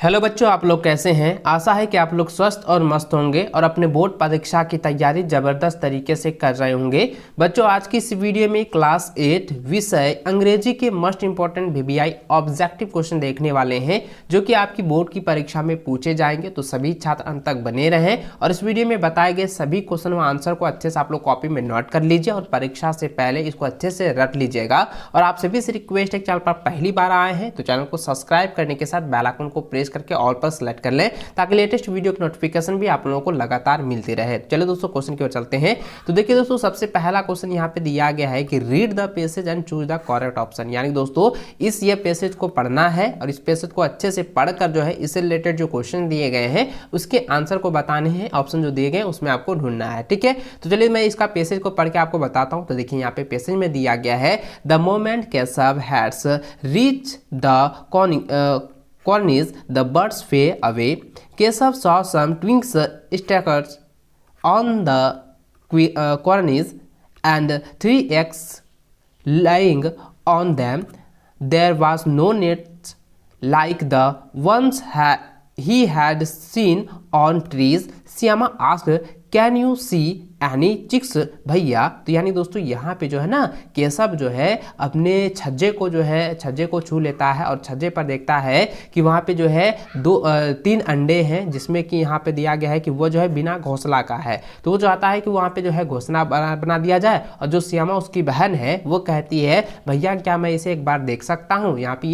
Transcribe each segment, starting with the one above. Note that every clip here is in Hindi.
हेलो बच्चों, आप लोग कैसे हैं। आशा है कि आप लोग स्वस्थ और मस्त होंगे और अपने बोर्ड परीक्षा की तैयारी जबरदस्त तरीके से कर रहे होंगे। बच्चों, आज की इस वीडियो में क्लास 8 विषय अंग्रेजी के most important VVI objective question देखने वाले हैं जो कि आपकी बोर्ड की परीक्षा में पूछे जाएंगे। तो सभी छात्र अंत तक बने रहें और इस वीडियो में बताए गए सभी क्वेश्चन व आंसर को अच्छे से आप लोग कॉपी में नोट कर लीजिए और परीक्षा से पहले इसको अच्छे से रट लीजिएगा। और आप सभी से रिक्वेस्ट है, चैनल पर पहली बार आए हैं तो चैनल को सब्सक्राइब करने के साथ बेल आइकन को प्रेस करके ऑल पर सेलेक्ट कर लें ताकि लेटेस्ट वीडियो की नोटिफिकेशन भी आप लोगों को लगातार मिलती रहे। चलो दोस्तों, क्वेश्चन की ओर चलते हैं। तो देखिए दोस्तों, सबसे पहला क्वेश्चन यहाँ पे दिया गया है कि read the passage and choose the correct option. यानी दोस्तों ये पैसेज को पढ़ना है और इस पैसेज को अच्छे से पढ़कर जो है इससे रिलेटेड जो क्वेश्चन दिए गए हैं उसके आंसर को बताने हैं। ऑप्शन जो दिए गए उसमें आपको ढूंढना है, ठीक है। तो चलिए मैं इसका पैसेज को पढ़ के आपको बताता हूँ। तो देखिए यहाँ पे पैसेज में दिया गया है, the moment Keshav heads reach the cornice, the birds flew away. Keshav saw some twins stacked on the cornice and 3 eggs lying on them. There was no net like the ones he had seen on trees. Syama asked, "Can you see any chicks भैया?" तो यानी दोस्तों यहाँ पे जो है ना केशव जो है अपने छज्जे को छू लेता है और छज्जे पर देखता है कि वहाँ पे जो है 3 अंडे हैं जिसमें कि यहाँ पे दिया गया है कि वो जो है बिना घोंसला का है। तो वो चाहता है कि वहाँ पे जो है घोंसला बना दिया जाए। और जो श्यामा उसकी बहन है वो कहती है, भैया क्या मैं इसे एक बार देख सकता हूँ। यहाँ पे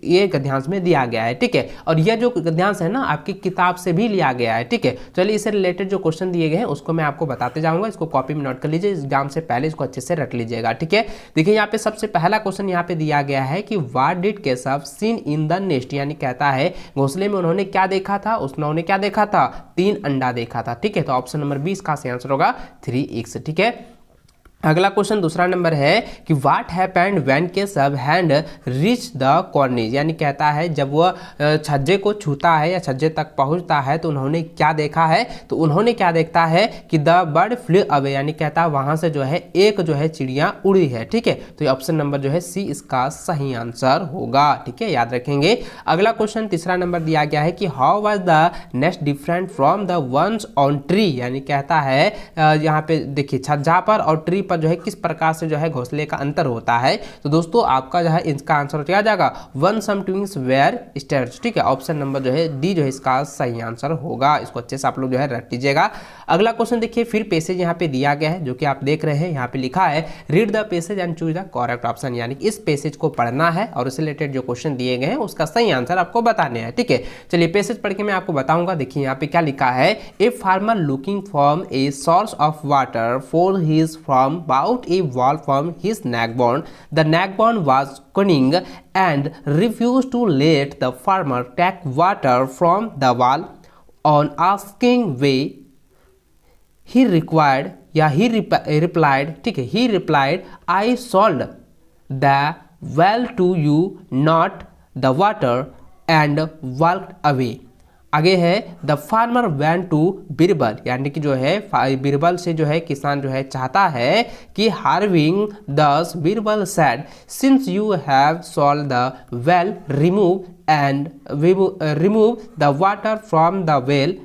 ये गद्यांश में दिया गया है, ठीक है। और यह जो गद्यांश है ना आपकी किताब से भी लिया गया है, ठीक है। चलिए इससे रिलेटेड जो क्वेश्चन दिए गए हैं उसको मैं आपको बताते जाऊंगा। इसको कॉपी में नोट कर लीजिए, एग्जाम से पहले इसको अच्छे से रट लीजिएगा, ठीक है। देखिए यहाँ पे सबसे पहला क्वेश्चन यहाँ पे दिया गया है कि what did Keshav seen in the nest. यानी कहता है घोंसले में उन्होंने क्या देखा था। उन्होंने क्या देखा था? 3 अंडा देखा था, ठीक है। तो ऑप्शन नंबर 20 का सही आंसर होगा 3 eggs, ठीक है। अगला क्वेश्चन दूसरा नंबर है कि what happened when Keshav hand reach the कॉर्निस। यानी कहता है जब वह छज्जे को छूता है या छज्जे तक पहुंचता है तो उन्होंने क्या देखा है। तो उन्होंने क्या देखता है कि द बर्ड फ्लू अवे। यानी कहता है वहां से जो है एक जो है चिड़िया उड़ी है, ठीक है। तो ये ऑप्शन नंबर जो है सी इसका सही आंसर होगा, ठीक है, याद रखेंगे। अगला क्वेश्चन तीसरा नंबर दिया गया है कि how was the nest different from the ones on tree. यानी कहता है यहाँ पे देखिए छज्जा पर और ट्री पर जो है किस प्रकार से जो है घोंसले का अंतर होता है। तो दोस्तों आपका जो है इसका आंसर क्या आ जाएगा, one some twins where stats, ठीक है। ऑप्शन नंबर जो है डी जो है इसका सही आंसर होगा। इसको अच्छे से आप लोग जो है रट लीजिएगा। अगला क्वेश्चन देखिए, फिर पैसेज यहाँ पे दिया गया है जो कि आप देख रहे हैं। यहाँ पे लिखा है read the passage and choose the correct option. यानी इस पैसेज को पढ़ना है और उससे रिलेटेड जो क्वेश्चन दिए गए हैं उसका सही आंसर आपको बताने हैं, ठीक है। चलिए पैसेज पढ़ के मैं आपको बताऊंगा। देखिए यहाँ पे क्या लिखा है, a farmer looking for a source of water for his farm about a wall from his neckbone. The neckbone was cunning and refused to let the farmer take water from the wall. On asking why he replied, ठीक है, he replied, I sold the well to you, not the water, and walked away. आगे है the farmer went to Birbal. यानी कि जो है बीरबल से जो है किसान जो है चाहता है कि hearing this Birbal said, since you have sold the well remove the water from the well,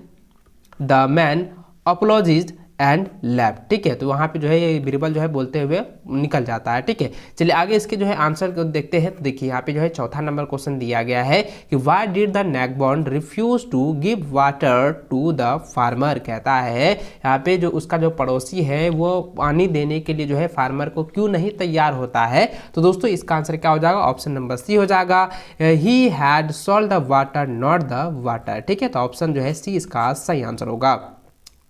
the man apologised and left, ठीक है। तो वहाँ पे जो है ये बीरबल जो है बोलते हुए निकल जाता है, ठीक है। चलिए आगे इसके जो है आंसर को देखते हैं। तो देखिए यहाँ पे जो है चौथा नंबर क्वेश्चन दिया गया है कि why did the neighbour refuse to give water to the farmer. कहता है यहाँ पे जो उसका जो पड़ोसी है वो पानी देने के लिए जो है फार्मर को क्यों नहीं तैयार होता है। तो दोस्तों इसका आंसर क्या हो जाएगा, ऑप्शन नंबर सी हो जाएगा, he had sold the water not the water, ठीक है। तो ऑप्शन जो है सी इसका सही आंसर होगा।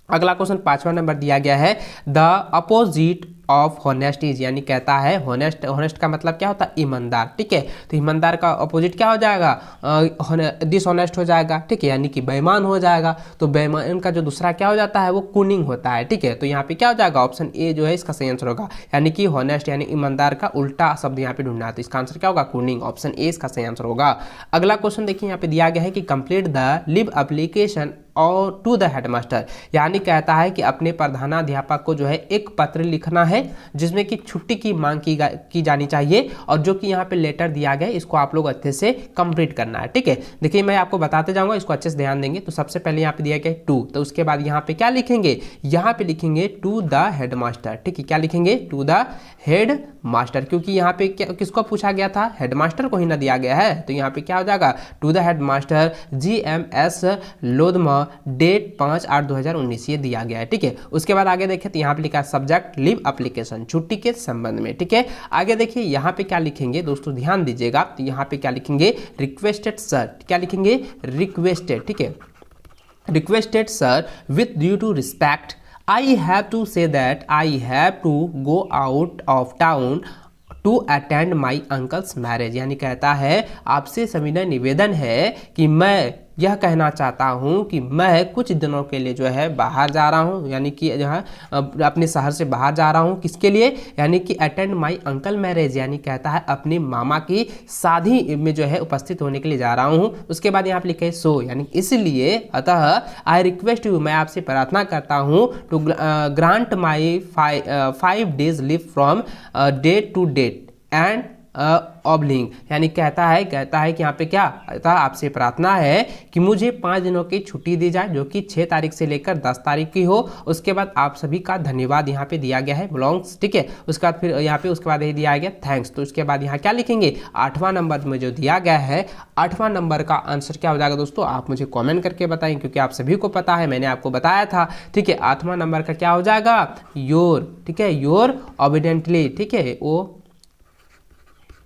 अगला क्वेश्चन 5वां नंबर दिया गया है, the opposite of honest is. यानी कहता है हॉनेस्ट का मतलब क्या होता है, ईमानदार, ठीक है। तो ईमानदार का अपोजिट क्या हो जाएगा, डिसऑनेस्ट हो जाएगा, ठीक है, यानी कि बेईमान हो जाएगा। तो बेईमान का जो दूसरा क्या हो जाता है वो कुनिंग होता है, ठीक है। तो यहाँ पे क्या हो जाएगा, ऑप्शन ए जो है इसका सही आंसर होगा। यानी कि हॉनेस्ट यानी ईमानदार का उल्टा शब्द यहाँ पे ढूंढना है। तो इसका आंसर क्या होगा, कुनिंग। ऑप्शन ए इसका सही आंसर होगा। अगला क्वेश्चन देखिए यहाँ पे दिया गया है कि कंप्लीट द लिव एप्लीकेशन और टू द हेडमास्टर। यानी कहता है कि अपने प्रधानाध्यापक को जो है एक पत्र लिखना है जिसमें कि छुट्टी की मांग की जानी चाहिए और जो कि यहाँ पे लेटर दिया गया है इसको आप लोग अच्छे से कंप्लीट करना है। ठीक है, देखिए मैं आपको बताते जाऊंगा, इसको अच्छे से ध्यान देंगे। तो सबसे पहले यहाँ पे दिया गया टू, तो उसके बाद यहाँ पे क्या लिखेंगे, यहाँ पे लिखेंगे टू द हेडमास्टर। ठीक है, क्या लिखेंगे, टू द हेड मास्टर, क्योंकि यहाँ पे किसको पूछा गया था, हेडमास्टर को ही ना दिया गया है। तो यहाँ पे क्या हो जाएगा, to the headmaster GMS Lodhma, date 5/8/2019 ये दिया गया है। ठीक है, उसके बाद आगे देखिए तो यहाँ पे लिखा है सब्जेक्ट लीव एप्लीकेशन, छुट्टी के संबंध में। ठीक है, आगे देखिए यहाँ पे क्या लिखेंगे दोस्तों, ध्यान दीजिएगा। तो यहाँ पे क्या लिखेंगे, रिक्वेस्टेड सर, क्या लिखेंगे, रिक्वेस्टेड। ठीक है, requested sir with due to respect I have to say that I have to go out of town to attend my uncle's marriage, यानी कहता है आपसे सविनय निवेदन है कि मैं यह कहना चाहता हूं कि मैं कुछ दिनों के लिए जो है बाहर जा रहा हूं, यानी कि जो है अपने शहर से बाहर जा रहा हूं, किसके लिए, यानी कि अटेंड माय अंकल मैरिज, यानी कहता है अपने मामा की शादी में जो है उपस्थित होने के लिए जा रहा हूं। उसके बाद यहाँ पे लिखे सो, यानी इसलिए, अतः आई रिक्वेस्ट यू, मैं आपसे प्रार्थना करता हूं to grant my 5 days leave from date to date and obliging, यानी कहता है कि यहाँ पे क्या, अतः आपसे प्रार्थना है कि मुझे 5 दिनों की छुट्टी दी जाए, जो कि 6 तारीख से लेकर 10 तारीख की हो। उसके बाद आप सभी का धन्यवाद यहाँ पे दिया गया है, बिलोंग्स। ठीक है, उसके बाद फिर यहाँ पे उसके बाद यही दिया गया थैंक्स। तो उसके बाद यहाँ क्या लिखेंगे, 8वां नंबर में जो दिया गया है, 8वां नंबर का आंसर क्या हो जाएगा दोस्तों, आप मुझे कॉमेंट करके बताएं, क्योंकि आप सभी को पता है, मैंने आपको बताया था। ठीक है, 8वां नंबर का क्या हो जाएगा, योर। ठीक है, योर ऑबिडेंटली, ठीक है,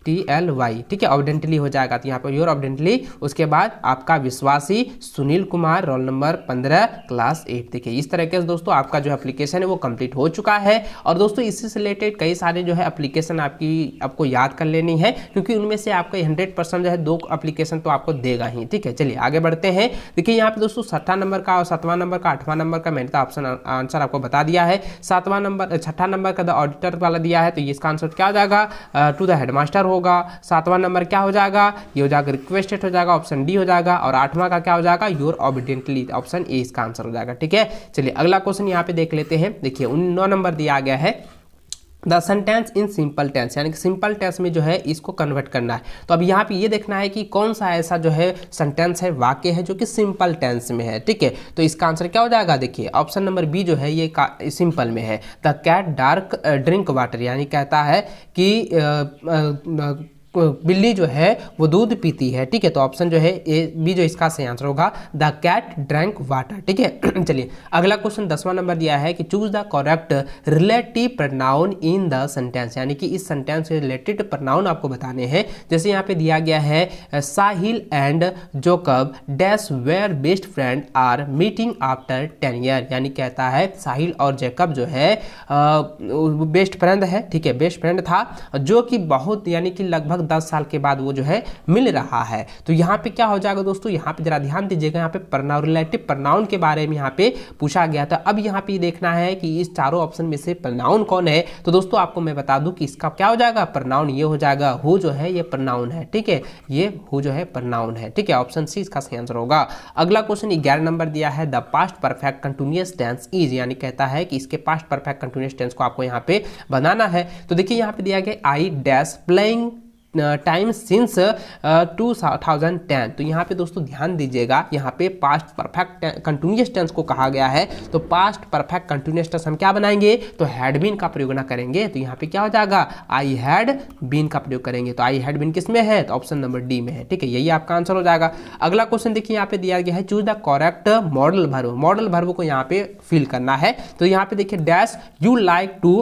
TLY, ठीक है, ऑबिडेंटली हो जाएगा। तो यहाँ पर योर ऑबिडेंटली, उसके बाद आपका विश्वासी Sunil Kumar, roll number 15, class 8। देखिए इस तरीके से दोस्तों आपका जो एप्लीकेशन है वो कंप्लीट हो चुका है। और दोस्तों इससे से रिलेटेड कई सारे जो है एप्लीकेशन आपको याद कर लेनी है, क्योंकि उनमें से आपका 100% जो है 2 एप्लीकेशन तो आपको देगा ही। ठीक है, चलिए आगे बढ़ते हैं। देखिए यहाँ पे दोस्तों 6ठा नंबर का और 7वां नंबर का, 8वां नंबर का मैंने तो ऑप्शन आंसर आपको बता दिया है। 6ठा नंबर का द ऑडिटर वाला दिया है, तो ये इसका आंसर क्या हो जाएगा, टू द हेडमास्टर होगा। 7वां नंबर क्या हो जाएगा, ये हो जाएगा रिक्वेस्टेड हो जाएगा, ऑप्शन डी हो जाएगा। और 8वां का क्या हो जाएगा, योर ऑबिडेंटली, ऑप्शन ए इसका आंसर हो जाएगा। ठीक है, चलिए अगला क्वेश्चन यहाँ पे देख लेते हैं। देखिए 9 नंबर दिया गया है, the sentence in simple tense, यानी कि सिंपल टेंस में जो है इसको कन्वर्ट करना है। तो अब यहाँ पे ये देखना है कि कौन सा ऐसा जो है सेंटेंस है, वाक्य है, जो कि सिंपल टेंस में है। ठीक है, तो इसका आंसर क्या हो जाएगा, देखिए ऑप्शन नंबर बी जो है ये सिंपल में है, the cat dark drink water, यानी कहता है कि बिल्ली जो है वो दूध पीती है। ठीक है, तो ऑप्शन जो है ए बी जो इसका सही आंसर होगा, द कैट ड्रैंक वाटर। ठीक है, चलिए अगला क्वेश्चन 10वां नंबर दिया है कि choose the correct relative pronoun in the sentence, यानी कि इस सेंटेंस से रिलेटेड प्रोनाउन आपको बताने हैं। जैसे यहाँ पे दिया गया है Sahil and Jacob dash were best friend are meeting after 10 year, यानी कहता है साहिल और जैकब जो है बेस्ट फ्रेंड है। ठीक है, बेस्ट फ्रेंड था, जो कि बहुत, यानी कि लगभग 10 साल के बाद वो जो है मिल रहा है। तो यहाँ पे क्या हो जाएगा दोस्तों, यहाँ पे जरा ध्यान दीजिएगा, यहाँ पे प्रोनाउन, रिलेटिव प्रोनाउन के बारे में यहाँ पे पूछा गया था। अब यहाँ पे देखना है कि इस चारों ऑप्शन में से प्रोनाउन कौन है। तो दोस्तों आपको मैं बता दूं कि इसका क्या हो जाएगा, प्रोनाउन ये हो जाएगा, हु जो है ये प्रोनाउन है। ठीक है, ये हु जो है प्रोनाउन है। ठीक है, ऑप्शन सी इसका सही आंसर होगा। अगला क्वेश्चन 11 नंबर दिया है, the past perfect continuous tense is, यानी कहता है कि इसके पास्ट परफेक्ट कंटिन्यूअस टेंस को आपको यहाँ पे बनाना है। तो देखिए यहाँ पे दिया गया I dash playing time since 2010। तो यहाँ पे दोस्तों ध्यान दीजिएगा, यहाँ पे पास्ट परफेक्ट कंटिन्यूअस टेंस को कहा गया है। तो पास्ट परफेक्ट कंटिन्यूअस टेंस हम क्या बनाएंगे, तो हैड बीन का प्रयोग ना करेंगे। तो यहाँ पे क्या हो जाएगा, आई हैड बीन का प्रयोग करेंगे। तो आई हैड बीन किस में है, तो ऑप्शन नंबर डी में है। ठीक है, यही आपका आंसर हो जाएगा। अगला क्वेश्चन देखिए यहाँ पे दिया गया है, choose the correct modal verb, modal verb को यहाँ पे फिल करना है। तो यहाँ पे देखिए dash you like to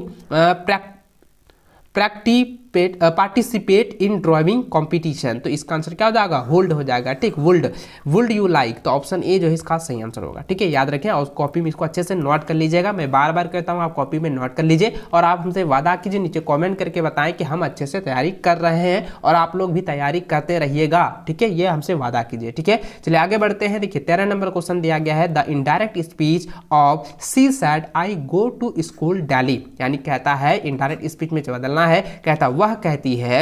participate in driving competition. तो इसका आंसर क्या हो जाएगा, होल्ड हो जाएगा। ठीक, वुल्ड यू लाइक, तो ऑप्शन ए जो है इसका सही आंसर होगा। ठीक है, याद रखें और कॉपी में इसको अच्छे से नोट कर लीजिएगा। मैं बार बार कहता हूँ, आप कॉपी में नोट कर लीजिए और आप हमसे वादा कीजिए, नीचे कॉमेंट करके बताएं कि हम अच्छे से तैयारी कर रहे हैं और आप लोग भी तैयारी करते रहिएगा। ठीक है, ये हमसे वादा कीजिए। ठीक है, चलिए आगे बढ़ते हैं। देखिए 13 नंबर क्वेश्चन दिया गया है, the indirect speech of she said I go to school daily, यानी कहता है इनडायरेक्ट स्पीच में बदलना है। कहता वह कहती है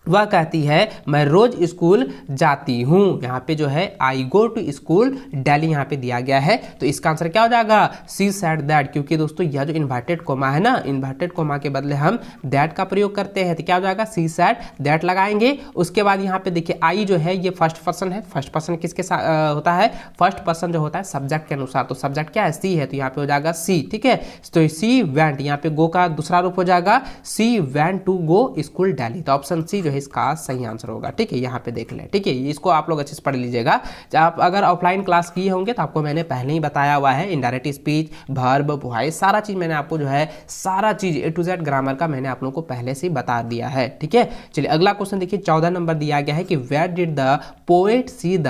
वह कहती है मैं रोज स्कूल जाती हूँ। यहाँ पे जो है आई गो टू स्कूल डेली यहाँ पे दिया गया है, तो इसका आंसर क्या हो जाएगा, सी सेड दैट। क्योंकि दोस्तों यह जो इन्वर्टेड कोमा है ना, इन्वर्टेड कोमा के बदले हम दैट का प्रयोग करते हैं, तो क्या हो जाएगा, सी सेड दैट लगाएंगे। उसके बाद यहाँ पे देखिए आई जो है ये फर्स्ट पर्सन है। फर्स्ट पर्सन किसके साथ होता है, फर्स्ट पर्सन जो होता है सब्जेक्ट के अनुसार, तो सब्जेक्ट क्या है, सी है, तो यहाँ पे हो जाएगा सी। ठीक है, तो सी वेंट, यहाँ पे गो का दूसरा रूप हो जाएगा C went to go school daily, तो ऑप्शन सी जो है इसका सही आंसर होगा। ठीक है, यहाँ पे देख लें। ठीक है, इसको आप लोग अच्छे से पढ़ लीजिएगा। आप अगर ऑफलाइन क्लास किए होंगे तो आपको मैंने पहले ही बताया हुआ है, इनडायरेक्ट स्पीच, वर्ब, वॉइस, सारा चीज मैंने आपको जो है सारा चीज ए टू जेड ग्रामर का मैंने आप लोगों को पहले से ही बता दिया है। ठीक है, चलिए अगला क्वेश्चन देखिए, 14 नंबर दिया गया है कि where did the poet see the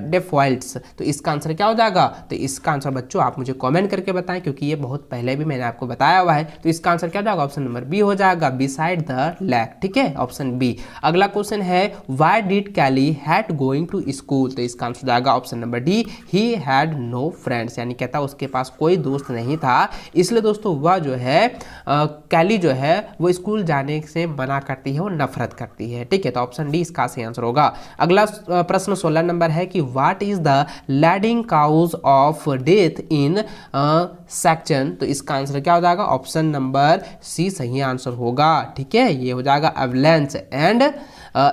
daffodils, तो इसका आंसर क्या हो जाएगा, तो इसका आंसर बच्चों आप मुझे कमेंट करके बताएं, क्योंकि ये बहुत पहले भी मैंने आपको बताया हुआ है। तो इसका आंसर क्या हो जाएगा, ऑप्शन नंबर बी हो जाएगा, बिसाइड द लेक। ठीक है, ऑप्शन बी। अगला क्वेश्चन है why did Kelly had going to school, तो इसका आंसर जाएगा option number D, he had no friends, यानी कहता उसके पास कोई दोस्त नहीं था, इसलिए दोस्तों वह जो है कैली जो है वो स्कूल जाने से मना करती है, वो नफरत करती है। ठीक है, तो ऑप्शन डी इसका सही आंसर होगा। अगला प्रश्न 16 नंबर है कि what is the leading cause of death in section, तो इसका आंसर क्या हो जाएगा, ऑप्शन नंबर सी सही आंसर होगा। ठीक है, ये हो जाएगा एवलेंस एंड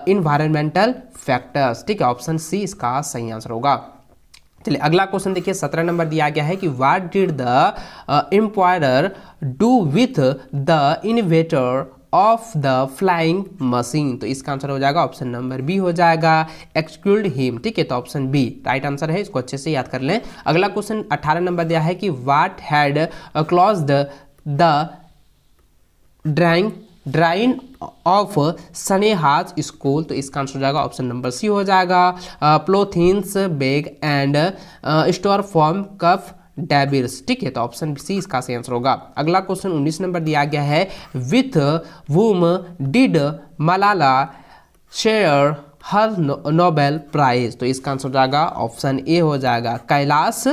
इन्वायरमेंटल फैक्टर्स। ठीक है, ऑप्शन सी इसका सही आंसर होगा। चलिए अगला क्वेश्चन देखिए, 17 नंबर दिया गया है कि what did the empire do with the inventor of the flying machine, तो इसका आंसर हो जाएगा ऑप्शन नंबर बी हो जाएगा, एक्सक्यूल्ड हिम। ठीक है, तो ऑप्शन बी राइट आंसर है, इसको अच्छे से याद कर लें। अगला क्वेश्चन 18 नंबर दिया है कि what had closed the drying of Sneha's school, तो इसका आंसर हो जाएगा ऑप्शन नंबर सी हो जाएगा, polythenes bag and store form cuff devils. ठीक है, तो ऑप्शन सी इसका सही आंसर होगा। अगला क्वेश्चन 19 नंबर दिया गया है, with whom did Malala share her Nobel prize, तो इसका आंसर हो जाएगा ऑप्शन ए हो जाएगा, कैलाश।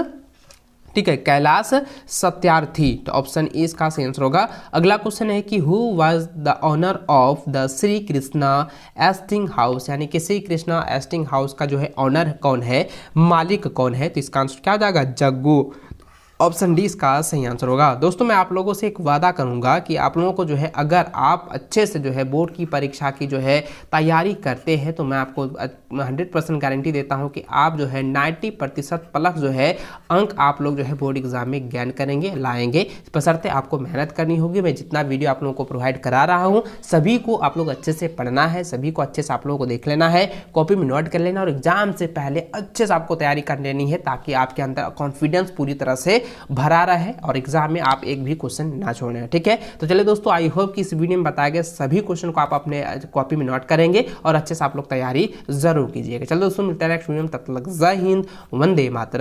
ठीक है, कैलाश सत्यार्थी, तो ऑप्शन ए इसका सही आंसर होगा। अगला क्वेश्चन है कि who was the owner of the Shri Krishna eating house, यानी कि श्री कृष्णा एस्टिंग हाउस का जो है ओनर कौन है, मालिक कौन है, तो इसका आंसर क्या हो जाएगा, जग्गू। ऑप्शन डी इसका सही आंसर होगा। दोस्तों मैं आप लोगों से एक वादा करूंगा कि आप लोगों को जो है अगर आप अच्छे से जो है बोर्ड की परीक्षा की जो है तैयारी करते हैं तो मैं आपको 100% गारंटी देता हूं कि आप जो है 90% प्लस जो है अंक आप लोग जो है बोर्ड एग्जाम में गेन करेंगे, लाएंगे, बशर्ते आपको मेहनत करनी होगी। मैं जितना वीडियो आप लोगों को प्रोवाइड करा रहा हूँ सभी को आप लोग अच्छे से पढ़ना है, सभी को अच्छे से आप लोगों को देख लेना है, कॉपी में नोट कर लेना और एग्जाम से पहले अच्छे से आपको तैयारी कर लेनी है, ताकि आपके अंदर कॉन्फिडेंस पूरी तरह से भरा रहा है और एग्जाम में आप एक भी क्वेश्चन ना छोड़ें। ठीक है, तो चलिए दोस्तों आई होप कि इस वीडियो में बताए गए सभी क्वेश्चन को आप अपने कॉपी में नोट करेंगे और अच्छे से आप लोग तैयारी जरूर कीजिएगा। चलो दोस्तों मिलते हैं नेक्स्ट वीडियो में, तब तक जय हिंद, वंदे मातरम।